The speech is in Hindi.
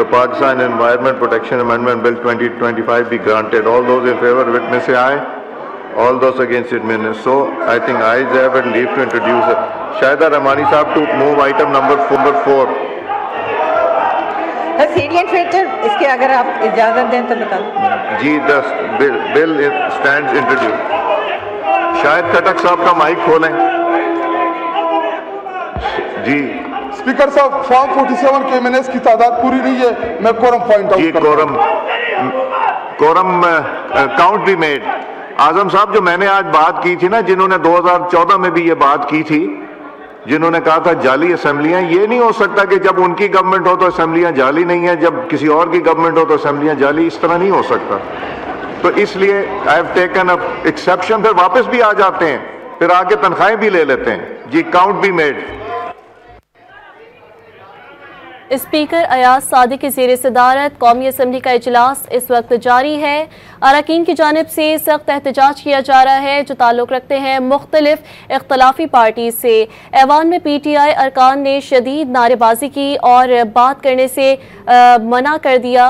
the Pakistan Environment Protection Amendment Bill 2025 be granted. All those in favor, witness say aye. All those against it, nay. So I think ayes have it. Leave to introduce it. Shahida Rahmani Saab to move item number 4. Syrian filter इसके अगर आप इजाजत दें तो बता दो जी। Bill stands introduce. शायद खटक साहब का माइक खोलें जी। स्पीकर साहब, फॉर्म 47 के एमएनएस की तादाद पूरी नहीं है, मैं कोरम पॉइंट आउट जी। कोरम काउंट भी मेड। आजम साहब, जो मैंने आज बात की थी ना, जिन्होंने 2014 में भी ये बात की थी, जिन्होंने कहा था जाली असेंबलियां, ये नहीं हो सकता कि जब उनकी गवर्नमेंट हो तो असेंबलियां जाली नहीं है, जब किसी और की गवर्नमेंट हो तो असेंबलियां जाली, इस तरह नहीं हो सकता। तो इसलिए I have taken a exception. फिर वापस भी आ जाते हैं, फिर आगे तनख्वाहें भी ले लेते हैं जी। काउंट भी मेड। स्पीकर अयाज सादिक की ज़ेर सदारत कौमी असम्बली का इजलास इस वक्त जारी है। अरकान की जानिब से सख्त एहतजाज किया जा रहा है जो ताल्लुक़ रखते हैं मुख्तलिफ इख्तलाफी पार्टी से। ऐवान में PTI अरकान ने शदीद नारेबाजी की और बात करने से मना कर दिया।